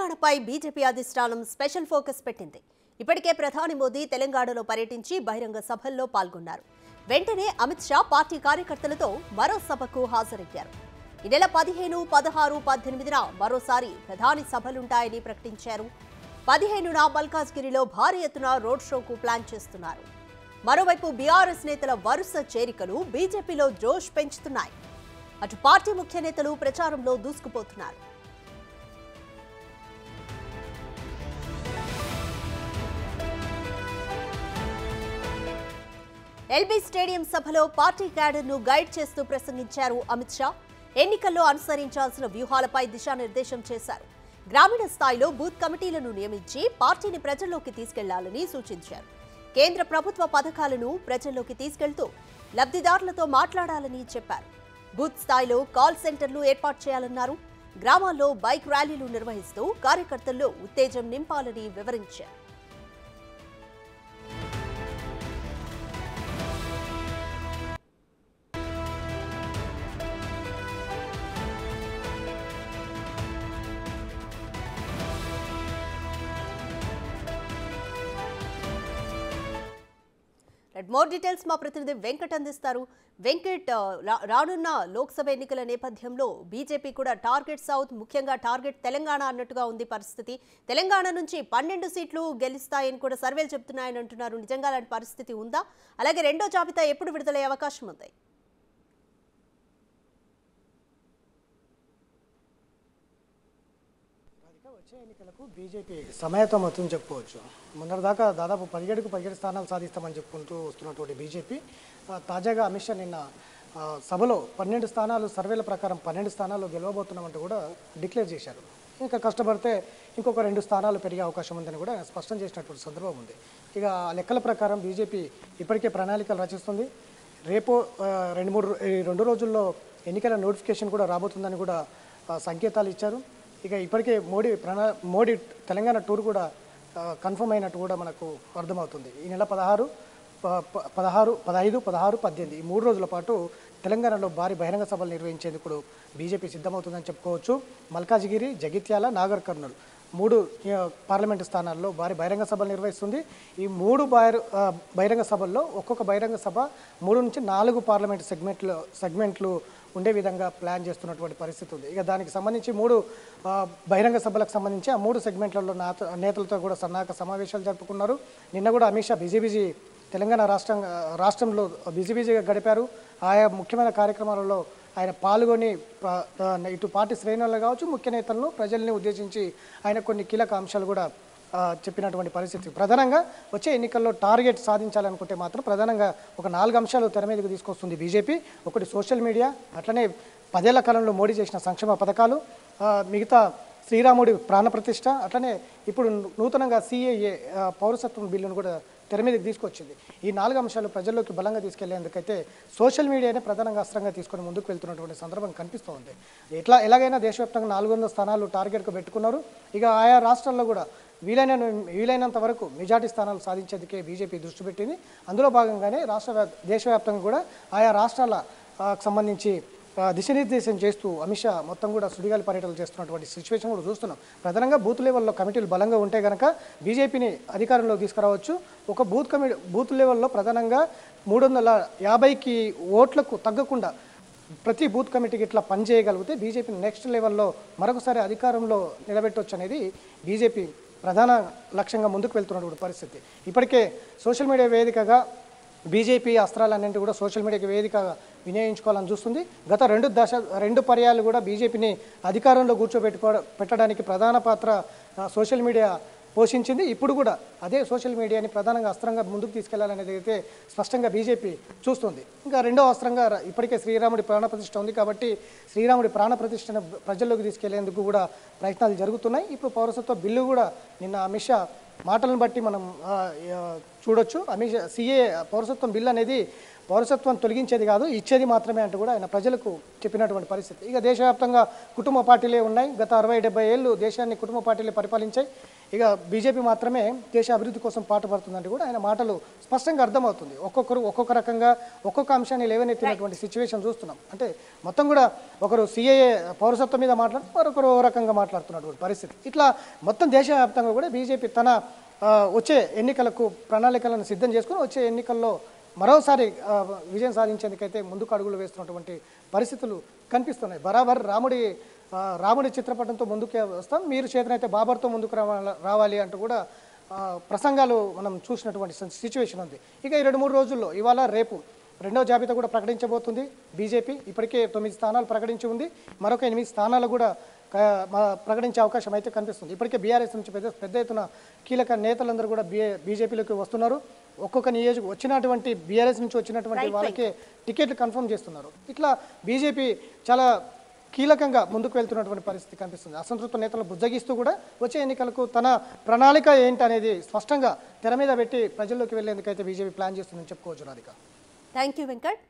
తెలంగాణపై బీజేపీ అధిష్టానం special focus పెట్టింది. ఇప్పటికే ప్రధాని మోదీ తెలంగాణలో పర్యటించి బహిరంగ సభల్లో పాల్గొన్నారు. వెంటనే అమిత్ షా పార్టీ కార్యకర్తలతో మరో సభకు హాజరయ్యారు. ఈ నెల 15, 16, 18న మరోసారి ప్రధాని సభలుంటాయని ప్రకటించారు. 15న మల్కాజ్గిరిలో భారీ ఎత్తున రోడ్ షోకు ప్లాన్ చేస్తున్నారు. మరోవైపు బీఆర్ఎస్ నేతల వరుస చేరికలు బీజేపీలో జోష్ పెంచుతున్నాయి. అటు పార్టీ ముఖ్య నేతలు ప్రచారంలో దూసుకుపోతున్నారు. ఎల్బీ స్టేడియం సభలో పార్టీ క్యాడర్ను గైడ్ చేస్తూ ప్రసంగించారు అమిత్ షా. ఎన్నికల్లో అనుసరించాల్సిన వ్యూహాలపై దిశానిర్దేశం చేశారు. గ్రామీణ స్థాయిలో బూత్ కమిటీలను నియమించి పార్టీని ప్రజల్లోకి తీసుకెళ్లాలని సూచించారు. కేంద్ర ప్రభుత్వ పథకాలను ప్రజల్లోకి తీసుకెళ్తూ లబ్ధిదారులతో మాట్లాడాలని చెప్పారు. బూత్ స్థాయిలో కాల్ సెంటర్లు ఏర్పాటు చేయాలన్నారు. గ్రామాల్లో బైక్ ర్యాలీలు నిర్వహిస్తూ కార్యకర్తల్లో ఉత్తేజం నింపాలని వివరించారు. మోర్ డీటెయిల్స్ మా ప్రతినిధి వెంకట్ అందిస్తారు. వెంకట్, రానున్న లోక్సభ ఎన్నికల నేపథ్యంలో బీజేపీ కూడా టార్గెట్ సౌత్, ముఖ్యంగా టార్గెట్ తెలంగాణ అన్నట్టుగా ఉంది పరిస్థితి. తెలంగాణ నుంచి 12 సీట్లు గెలుస్తాయని కూడా సర్వేలు చెప్తున్నాయని అంటున్నారు. నిజంగా అలాంటి పరిస్థితి ఉందా? అలాగే రెండో జాబితా ఎప్పుడు విడుదలయ్యే అవకాశం ఉంది? వచ్చే ఎన్నికలకు బీజేపీ సమాయత్తం అవుతుందని చెప్పుకోవచ్చు. మొన్నటిదాకా దాదాపు 17 స్థానాలు సాధిస్తామని చెప్పుకుంటూ వస్తున్నటువంటి బీజేపీ తాజాగా అమిత్ షా నిన్న సభలో 12 స్థానాలు, సర్వేల ప్రకారం 12 స్థానాలు గెలవబోతున్నామంటూ కూడా డిక్లేర్ చేశారు. ఇంకా కష్టపడితే ఇంకొక 2 స్థానాలు పెరిగే అవకాశం ఉందని కూడా స్పష్టం చేసినటువంటి సందర్భం ఉంది. ఇక ఆ లెక్కల ప్రకారం బీజేపీ ఇప్పటికే ప్రణాళికలు రచిస్తుంది. రేపు 2 రోజుల్లో ఎన్నికల నోటిఫికేషన్ కూడా రాబోతుందని కూడా సంకేతాలు ఇచ్చారు. ఇక ఇప్పటికే మోడీ తెలంగాణ టూర్ కూడా కన్ఫర్మ్ అయినట్టు కూడా మనకు అర్థమవుతుంది. ఈ నెల 15, 16, 18 ఈ 3 రోజుల పాటు తెలంగాణలో భారీ బహిరంగ సభలు నిర్వహించేందుకు బీజేపీ సిద్ధమవుతుందని చెప్పుకోవచ్చు. మల్కాజిగిరి, జగిత్యాల, నాగర్ కర్నూలు 3 పార్లమెంటు స్థానాల్లో భారీ బహిరంగ సభలు నిర్వహిస్తుంది. ఈ 3 బహిరంగ సభల్లో ఒక్కొక్క బహిరంగ సభ 3 నుంచి 4 పార్లమెంటు సెగ్మెంట్లు ఉండే విధంగా ప్లాన్ చేస్తున్నటువంటి పరిస్థితి ఉంది. ఇక దానికి సంబంధించి 3 బహిరంగ సభలకు సంబంధించి ఆ 3 సెగ్మెంట్లలో నేతలతో కూడా సన్నాహక సమావేశాలు జరుపుకున్నారు. నిన్న కూడా అమిత్ షా బిజీ తెలంగాణ రాష్ట్రంలో బిజీగా గడిపారు. ఆయా ముఖ్యమైన కార్యక్రమాలలో ఆయన పాల్గొని ఇటు పార్టీ శ్రేణుల్లో కావచ్చు, ముఖ్య నేతలను, ప్రజల్ని ఉద్దేశించి ఆయన కొన్ని కీలక అంశాలు కూడా చెప్పినటువంటి పరిస్థితి. ప్రధానంగా వచ్చే ఎన్నికల్లో టార్గెట్ సాధించాలనుకుంటే మాత్రం ప్రధానంగా ఒక 4 అంశాలు తెర మీదకు తీసుకొస్తుంది బీజేపీ. ఒకటి సోషల్ మీడియా, అట్లనే 10 ఏళ్ల కాలంలో మోడీ చేసిన సంక్షేమ పథకాలు, మిగతా శ్రీరాముడి ప్రాణప్రతిష్ఠ, అట్లనే ఇప్పుడు నూతనంగా CAA పౌరసత్వం బిల్లును కూడా తెర మీదకి తీసుకొచ్చింది. ఈ 4 అంశాలు ప్రజల్లోకి బలంగా తీసుకెళ్లేందుకైతే సోషల్ మీడియానే ప్రధానంగా అస్త్రంగా తీసుకొని ముందుకు వెళ్తున్నటువంటి సందర్భం కనిపిస్తోంది. ఎలాగైనా దేశవ్యాప్తంగా 400 స్థానాలు టార్గెట్కు పెట్టుకున్నారు. ఇక ఆయా రాష్ట్రాల్లో కూడా వీలైనంత వరకు మెజార్టీ స్థానాలు సాధించేందుకే బీజేపీ దృష్టి పెట్టింది. అందులో భాగంగానే దేశవ్యాప్తంగా కూడా ఆయా రాష్ట్రాలకు సంబంధించి దిశానిర్దేశం చేస్తూ అమిత్ షా మొత్తం కూడా సుడిగాలి పర్యటనలు చేస్తున్నటువంటి సిచ్యువేషన్ కూడా చూస్తున్నాం. ప్రధానంగా బూత్ లెవెల్లో కమిటీలు బలంగా ఉంటే కనుక బీజేపీని అధికారంలోకి తీసుకురావచ్చు. ఒక బూత్ లెవెల్లో ప్రధానంగా 350కి ఓట్లకు తగ్గకుండా ప్రతి బూత్ కమిటీకి ఇట్లా పనిచేయగలిగితే బీజేపీని నెక్స్ట్ లెవెల్లో మరొకసారి అధికారంలో నిలబెట్టవచ్చు అనేది బీజేపీ ప్రధాన లక్ష్యంగా ముందుకు వెళ్తున్నటువంటి పరిస్థితి. ఇప్పటికే సోషల్ మీడియా వేదికగా బీజేపీ అస్త్రాలన్నింటి కూడా సోషల్ మీడియాకి వేదికగా వినియోగించుకోవాలని చూస్తుంది. గత 2 పర్యాలు కూడా బీజేపీని అధికారంలో పెట్టడానికి ప్రధాన పాత్ర సోషల్ మీడియా పోషించింది. ఇప్పుడు కూడా అదే సోషల్ మీడియాని ప్రధానంగా అస్త్రంగా ముందుకు తీసుకెళ్లాలనేది అయితే స్పష్టంగా బీజేపీ చూస్తుంది. ఇంకా రెండో అస్త్రంగా ఇప్పటికే శ్రీరాముడి ప్రాణప్రతిష్ఠ ఉంది కాబట్టి శ్రీరాముడి ప్రాణప్రతిష్ఠను ప్రజల్లోకి తీసుకెళ్లేందుకు కూడా ప్రయత్నాలు జరుగుతున్నాయి. ఇప్పుడు పౌరసత్వ బిల్లు కూడా నిన్న అమిత్ షా మాటలను బట్టి మనం చూడొచ్చు. CAA పౌరసత్వం బిల్లు అనేది పౌరసత్వం తొలగించేది కాదు, ఇచ్చేది మాత్రమే అంటూ కూడా ఆయన ప్రజలకు చెప్పినటువంటి పరిస్థితి. ఇక దేశవ్యాప్తంగా కుటుంబ పార్టీలే ఉన్నాయి. గత 60-70 ఏళ్ళు దేశాన్ని కుటుంబ పార్టీలే పరిపాలించాయి. ఇక బీజేపీ మాత్రమే దేశ అభివృద్ధి కోసం పాటుపడుతుందంటే కూడా ఆయన మాటలు స్పష్టంగా అర్థమవుతుంది. ఒక్కొక్కరు ఒక్కొక్క రకంగా ఒక్కొక్క అంశాన్ని లేవనెత్తినటువంటి సిచ్యువేషన్ చూస్తున్నాం. అంటే మొత్తం కూడా ఒకరు సిఏఏ పౌరసత్వం మీద మాట్లాడుతూ మరొకరు ఓ రకంగా మాట్లాడుతున్నటువంటి పరిస్థితి. ఇట్లా మొత్తం దేశవ్యాప్తంగా కూడా బీజేపీ తన వచ్చే ఎన్నికలకు ప్రణాళికలను సిద్ధం చేసుకుని వచ్చే ఎన్నికల్లో మరోసారి విజయం సాధించేందుకైతే ముందుకు అడుగులు వేస్తున్నటువంటి పరిస్థితులు కనిపిస్తున్నాయి. బరాబర్ రాముడి చిత్రపటంతో ముందుకే వస్తాం, మీరు చేతనైతే బాబర్తో ముందుకు రావాలి అంటూ కూడా ప్రసంగాలు మనం చూసినటువంటి సిచ్యువేషన్ ఉంది. ఇక ఈ 2-3 రోజుల్లో ఇవాళ రేపు రెండవ జాబితా కూడా ప్రకటించబోతుంది బీజేపీ. ఇప్పటికే 9 స్థానాలు ప్రకటించి ఉంది, మరొక 8 స్థానాలు కూడా ప్రకటించే అవకాశం అయితే కనిపిస్తుంది. ఇప్పటికే బీఆర్ఎస్ నుంచి పెద్ద ఎత్తున కీలక నేతలందరూ కూడా బీజేపీలోకి వస్తున్నారు. ఒక్కొక్క వచ్చినటువంటి బీఆర్ఎస్ నుంచి వచ్చినటువంటి వాళ్ళకే టికెట్లు కన్ఫర్మ్ చేస్తున్నారు. ఇట్లా బీజేపీ చాలా కీలకంగా ముందుకు వెళ్తున్నటువంటి పరిస్థితి కనిపిస్తుంది. అసంతృప్త నేతలను బుజ్జగిస్తూ కూడా వచ్చే ఎన్నికలకు తన ప్రణాళిక ఏంటి అనేది స్పష్టంగా తెర మీద పెట్టి ప్రజల్లోకి వెళ్లేందుకైతే బీజేపీ ప్లాన్ చేస్తుందని చెప్పుకోవచ్చు. Radhika, thank you Venkat.